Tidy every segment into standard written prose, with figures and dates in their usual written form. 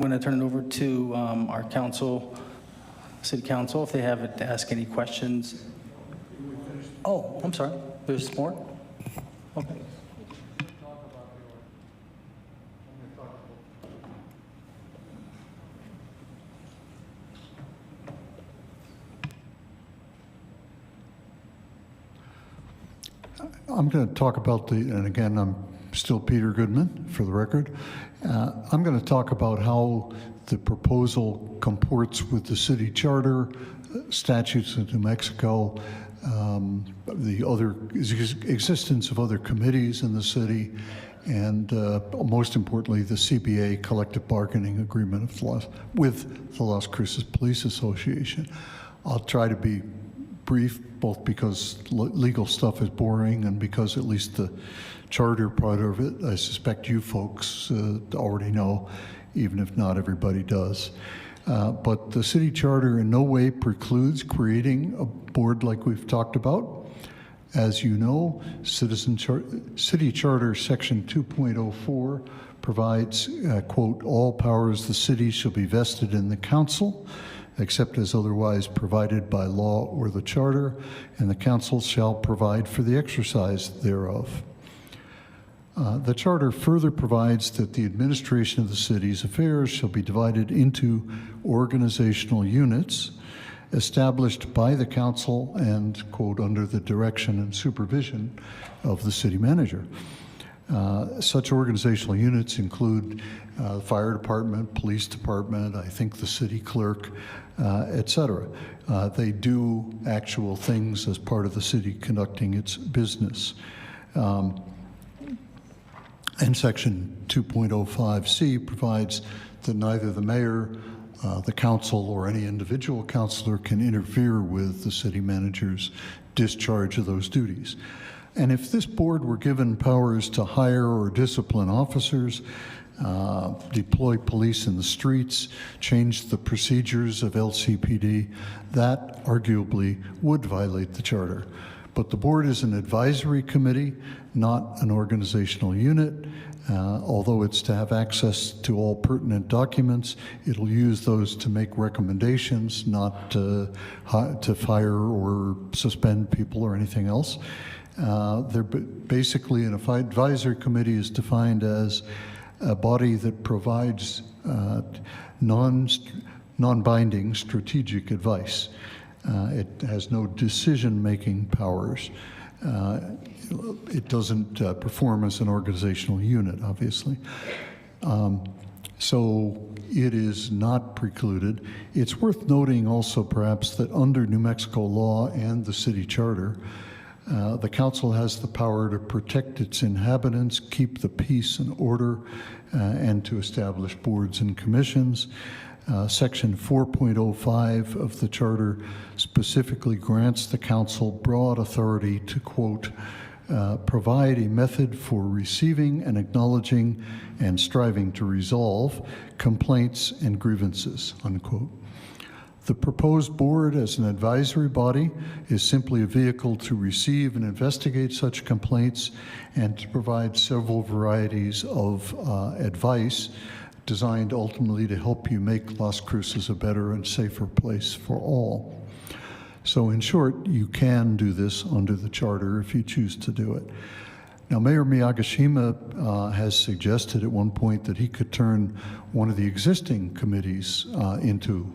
going to turn it over to our council, city council, if they have to ask any questions. Oh, I'm sorry. There's more? Okay. I'm going to talk about and again, I'm still Peter Goodman for the record. I'm going to talk about how the proposal comports with the city charter, statutes of New Mexico, the other existence of other committees in the city, and most importantly, the CBA collective bargaining agreement with the Las Cruces Police Association. I'll try to be brief, both because legal stuff is boring and because at least the charter part of it, I suspect you folks already know, even if not everybody does. But the city charter in no way precludes creating a board like we've talked about. As you know, City Charter Section 2.04 provides, quote, all powers of the city shall be vested in the council, except as otherwise provided by law or the charter, and the council shall provide for the exercise thereof. The charter further provides that the administration of the city's affairs shall be divided into organizational units established by the council and, quote, under the direction and supervision of the city manager. Such organizational units include fire department, police department, I think the city clerk, et cetera. They do actual things as part of the city conducting its business. And Section 2.05C provides that neither the mayor, the council, or any individual councilor can interfere with the city manager's discharge of those duties. And if this board were given powers to hire or discipline officers, deploy police in the streets, change the procedures of LCPD, that arguably would violate the charter. But the board is an advisory committee, not an organizational unit. Although it's to have access to all pertinent documents, it'll use those to make recommendations, not to fire or suspend people or anything else. They're basically an advisory committee is defined as a body that provides non-binding strategic advice. It has no decision-making powers. It doesn't perform as an organizational unit, obviously. So it is not precluded. It's worth noting also, perhaps, that under New Mexico law and the city charter, the council has the power to protect its inhabitants, keep the peace and order, and to establish boards and commissions. Section 4.05 of the charter specifically grants the council broad authority to, quote, provide a method for receiving and acknowledging and striving to resolve complaints and grievances, unquote. The proposed board as an advisory body is simply a vehicle to receive and investigate such complaints and to provide several varieties of advice designed ultimately to help you make Las Cruces a better and safer place for all. So in short, you can do this under the charter if you choose to do it. Now, Mayor Miyagishima has suggested at one point that he could turn one of the existing committees into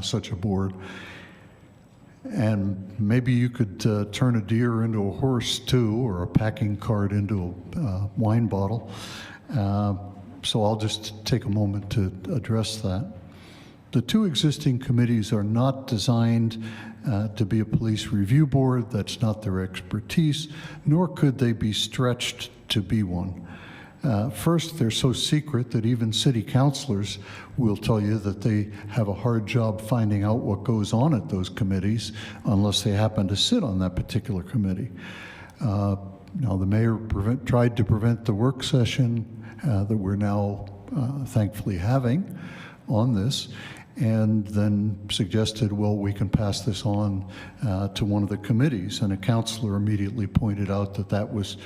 such a board. And maybe you could turn a deer into a horse too, or a packing cart into a wine bottle. So I'll just take a moment to address that. The two existing committees are not designed to be a police review board. That's not their expertise, nor could they be stretched to be one. First, they're so secret that even city councilors will tell you that they have a hard job finding out what goes on at those committees unless they happen to sit on that particular committee. Now, the mayor tried to prevent the work session that we're now thankfully having on this, and then suggested, well, we can pass this on to one of the committees. And a councilor immediately pointed out that that was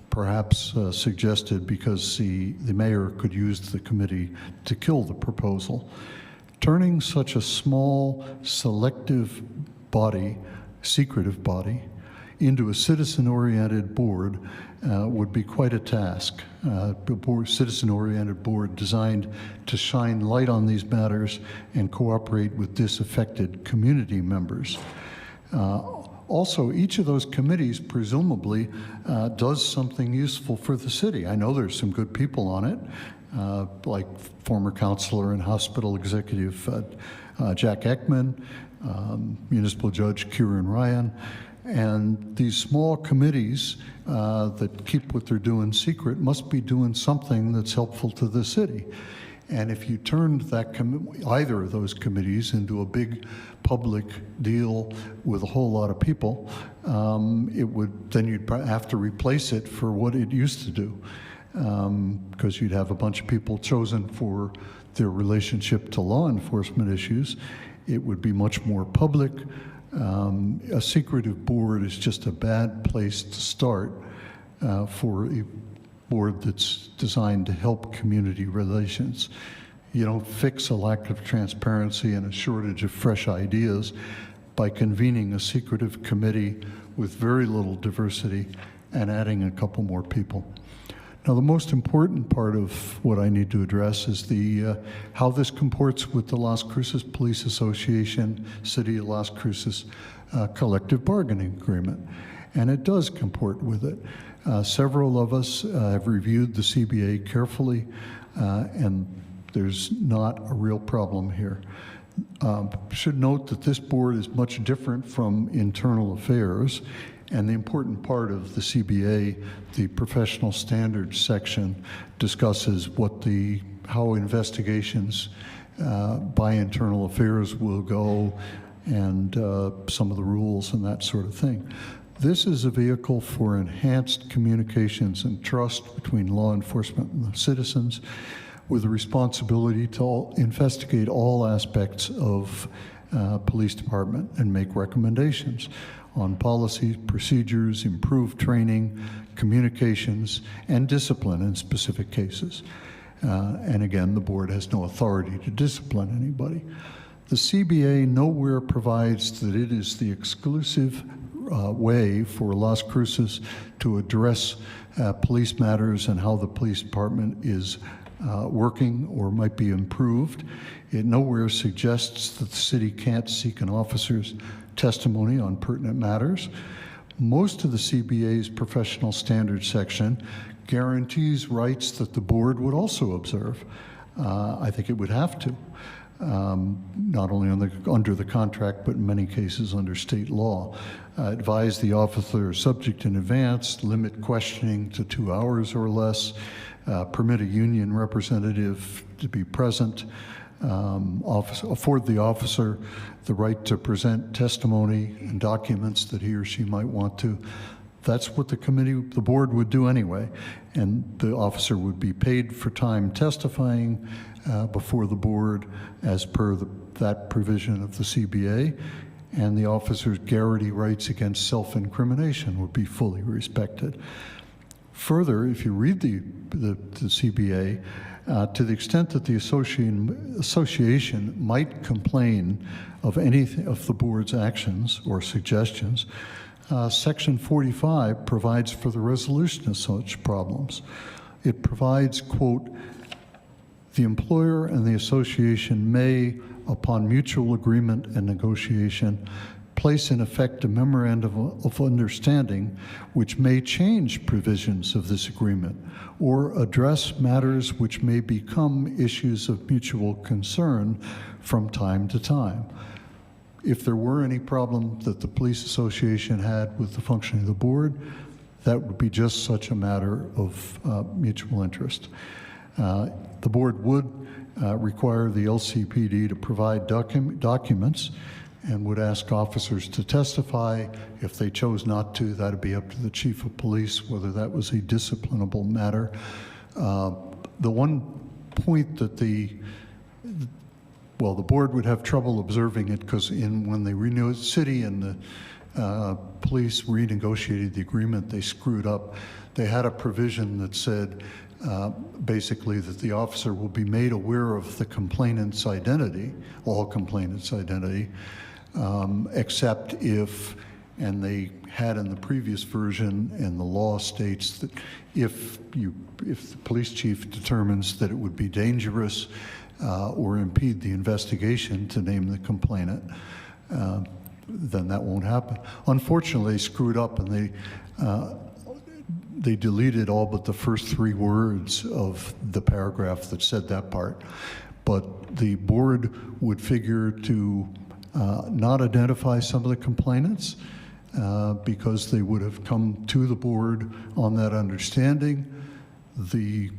perhaps suggested because the mayor could use the committee to kill the proposal. Turning such a small, selective body, secretive body, into a citizen-oriented board would be quite a task. A citizen-oriented board designed to shine light on these matters and cooperate with disaffected community members. Also, each of those committees presumably does something useful for the city. I know there's some good people on it, like former councilor and hospital executive Jack Ekman, municipal judge Kieran Ryan, and these small committees that keep what they're doing secret must be doing something that's helpful to the city. And if you turned that either of those committees into a big public deal with a whole lot of people, then you'd have to replace it for what it used to do, because you'd have a bunch of people chosen for their relationship to law enforcement issues. It would be much more public. A secretive board is just a bad place to start for a board that's designed to help community relations. You don't fix a lack of transparency and a shortage of fresh ideas by convening a secretive committee with very little diversity and adding a couple more people. Now, the most important part of what I need to address is how this comports with the Las Cruces Police Association, City of Las Cruces collective bargaining agreement. And it does comport with it. Several of us have reviewed the CBA carefully, and there's not a real problem here. Should note that this board is much different from internal affairs, and the important part of the CBA, the professional standards section, discusses how investigations by internal affairs will go, and some of the rules and that sort of thing. This is a vehicle for enhanced communications and trust between law enforcement and the citizens, with the responsibility to investigate all aspects of police department and make recommendations on policies, procedures, improved training, communications, and discipline in specific cases. And again, the board has no authority to discipline anybody. The CBA nowhere provides that it is the exclusive way for Las Cruces to address police matters and how the police department is working or might be improved. It nowhere suggests that the city can't seek an officer's testimony on pertinent matters. Most of the CBA's professional standards section guarantees rights that the board would also observe. I think it would have to, not only under the contract, but in many cases under state law. Advise the officer subject in advance, limit questioning to 2 hours or less, permit a union representative to be present, afford the officer the right to present testimony and documents that he or she might want to. That's what the board would do anyway, and the officer would be paid for time testifying before the board as per that provision of the CBA, and the officer's guarantee rights against self-incrimination would be fully respected. Further, if you read the CBA, to the extent that the association might complain of any of the board's actions or suggestions, Section 45 provides for the resolution of such problems. It provides, quote, the employer and the association may, upon mutual agreement and negotiation, place in effect a memorandum of understanding which may change provisions of this agreement or address matters which may become issues of mutual concern from time to time. If there were any problem that the police association had with the functioning of the board, that would be just such a matter of mutual interest. The board would require the LCPD to provide documents and would ask officers to testify. If they chose not to, that would be up to the chief of police, whether that was a disciplinable matter. The one point that the board would have trouble observing it, because when they renew the city and police renegotiated the agreement. They screwed up. They had a provision that said basically that the officer will be made aware of the complainant's identity, all complainant's identity, except if, and they had in the previous version, and the law states that if the police chief determines that it would be dangerous or impede the investigation to name the complainant, then that won't happen. Unfortunately, they screwed up and they deleted all but the first 3 words of the paragraph that said that part. But the board would figure to not identify some of the complainants because they would have come to the board on that understanding. The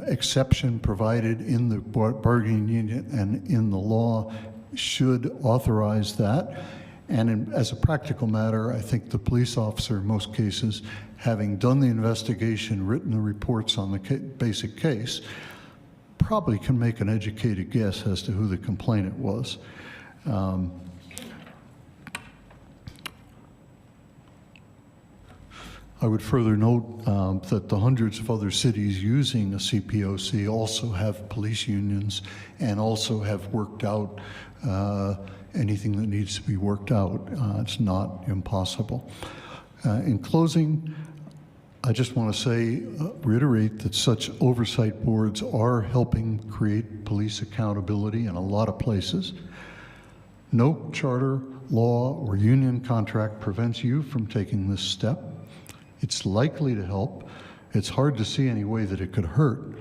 exception provided in the bargaining union and in the law should authorize that. And as a practical matter, I think the police officer in most cases, having done the investigation, written the reports on the basic case, probably can make an educated guess as to who the complainant was. I would further note that the hundreds of other cities using a CPOC also have police unions and also have worked out anything that needs to be worked out. It's not impossible. In closing, I just want to say, reiterate that such oversight boards are helping create police accountability in a lot of places. No charter, law, or union contract prevents you from taking this step. It's likely to help. It's hard to see any way that it could hurt.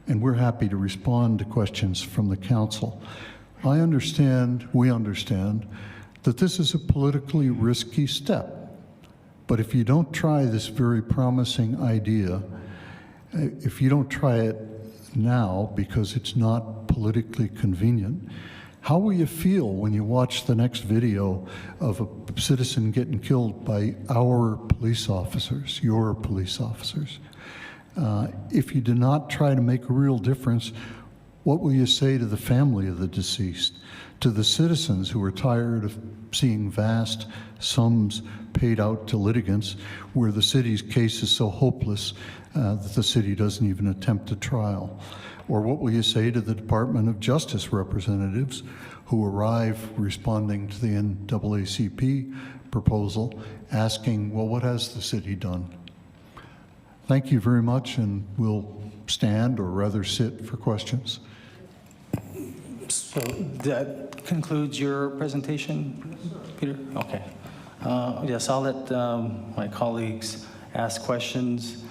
And we're happy to respond to questions from the council. We understand that this is a politically risky step. But if you don't try this very promising idea, if you don't try it now because it's not politically convenient, how will you feel when you watch the next video of a citizen getting killed by our police officers, your police officers? If you do not try to make a real difference, what will you say to the family of the deceased, to the citizens who are tired of seeing vast sums paid out to litigants where the city's case is so hopeless that the city doesn't even attempt a trial? Or what will you say to the Department of Justice representatives who arrive responding to the NAACP proposal asking, well, what has the city done? Thank you very much, and we'll stand, or rather sit, for questions. So that concludes your presentation, Peter? Okay. Yes, I'll let my colleagues ask questions.